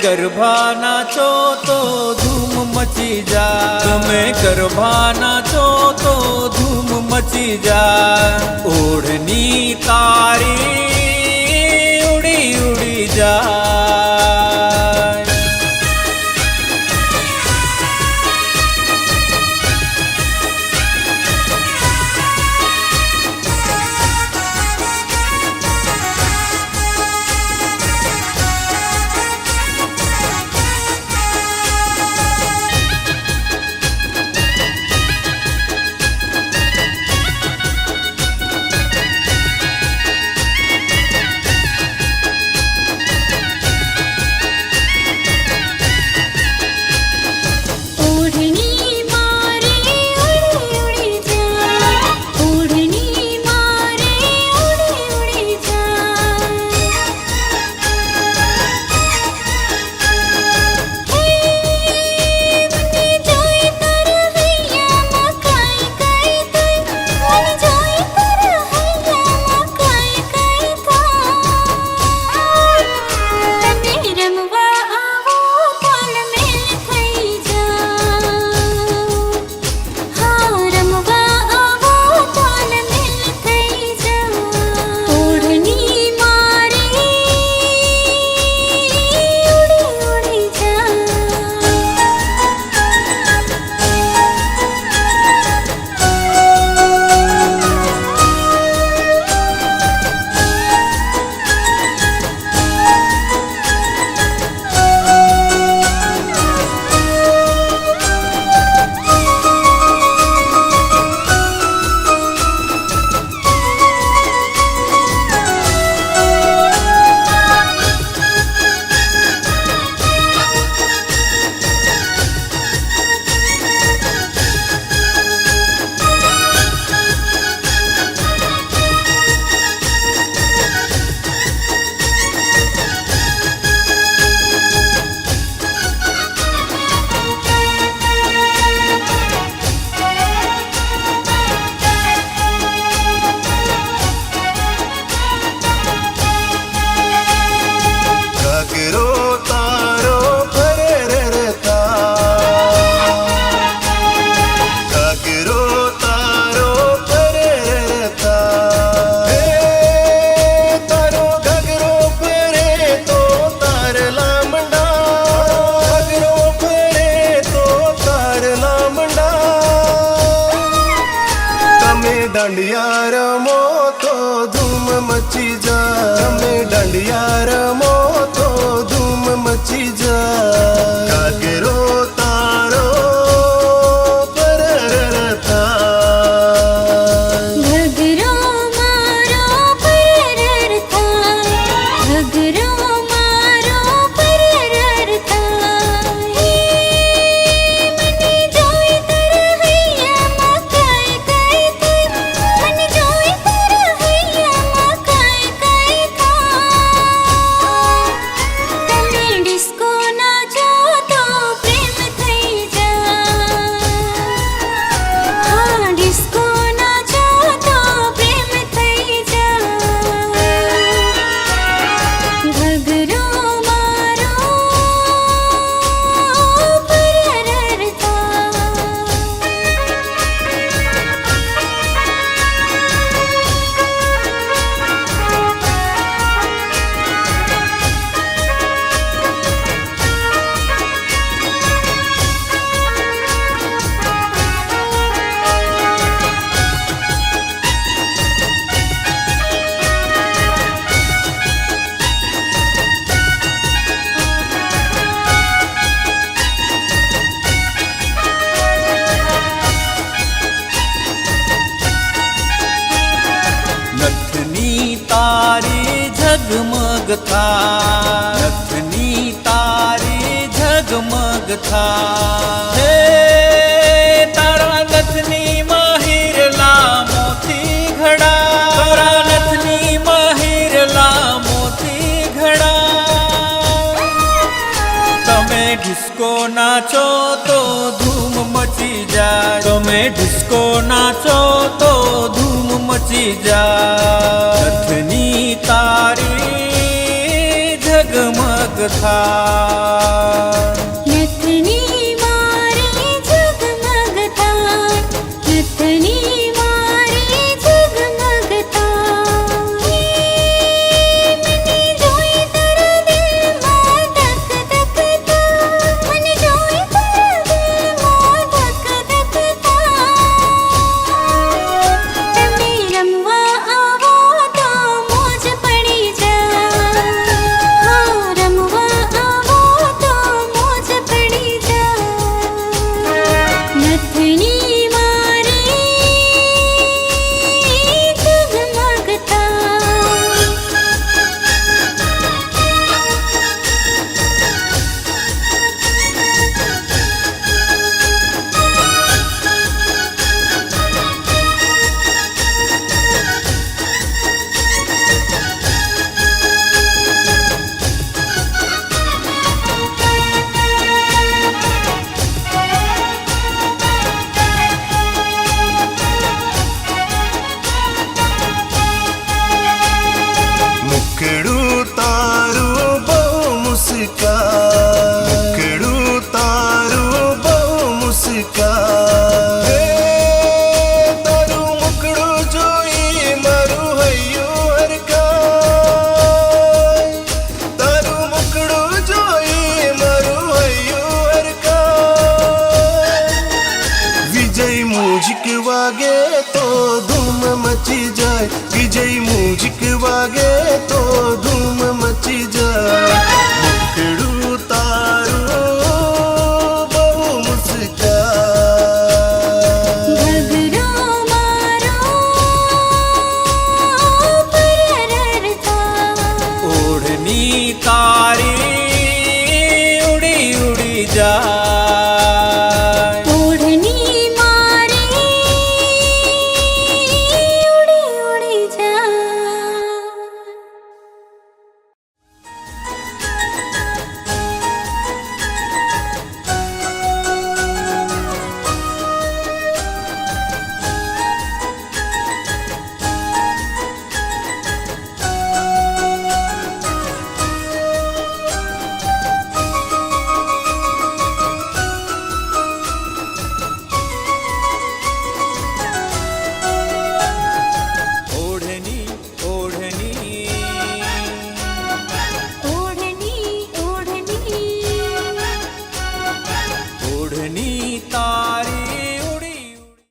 ગરબા નાચો તો ધૂમ મચી જાય, તમે ગરબા નાચો તો ધૂમ મચી જાય, ઓઢની તારી ઉડી ઉડી જાય। डांडिया रमो तो धूम मची जा, તમે डांडिया रमो तो धूम मची जा। घाघरो तारो पररता, घाघरो मारो पररता, घाघरो मारो पररता। મને જોઈ તારા હૈયામાં કાય કાય થાય, મને જોઈ તારા હૈયામાં કાય કાય થાય। તમે ડિસ્કો નાચો તો પ્રેમ થઈ જાય, હા ડિસ્કો નાચો તો પ્રેમ થઈ જાય। ઘઘરો મારો પરરતા, નથની તારી ઝગમગ થાય, નથની તારી ઝગમગ થાય, હે તારા નથની માહિરલા મોતી ઘડા, તારા નથની માહિરલા મોતી ઘડા। તમે ડિસ્કો નાચો તો ધૂમ મચી જાય, તમે ડિસ્કો નાચો તો ધૂમ મચી જાય। નથની તારી ઝગમગ થાય નથની મારે ઝગમગ થાય નથની મારે ઝગમગ થાય મને જોઈ તારા દિલમાં ધક ધક થાય મને જોઈ તારા દિલમાં ધક ધક થાય તમે રમવા આવો તો મોજ પડી જાય હા રમવા આવો તો મોજ પડી જાય નથની મારે ઝગમગ થાય મુખડું તારું બહુ મુસ્કાન મુખડું તારું બહુ મુસ્કાન હે તારું મુખડું જોઈ મારું હૈયું હરકાય તારું મુખડું જોઈ મારું હૈયું હરકાય વિજય મુઝિક વાગે તો ધૂમ મચી જાય વિજય મુઝિક વાગે તો ધૂમ મચી જાય મુખડું તારું બહુ મુસ્કાન ઘઘરો મારો પરરર થાય ઓઢની તારી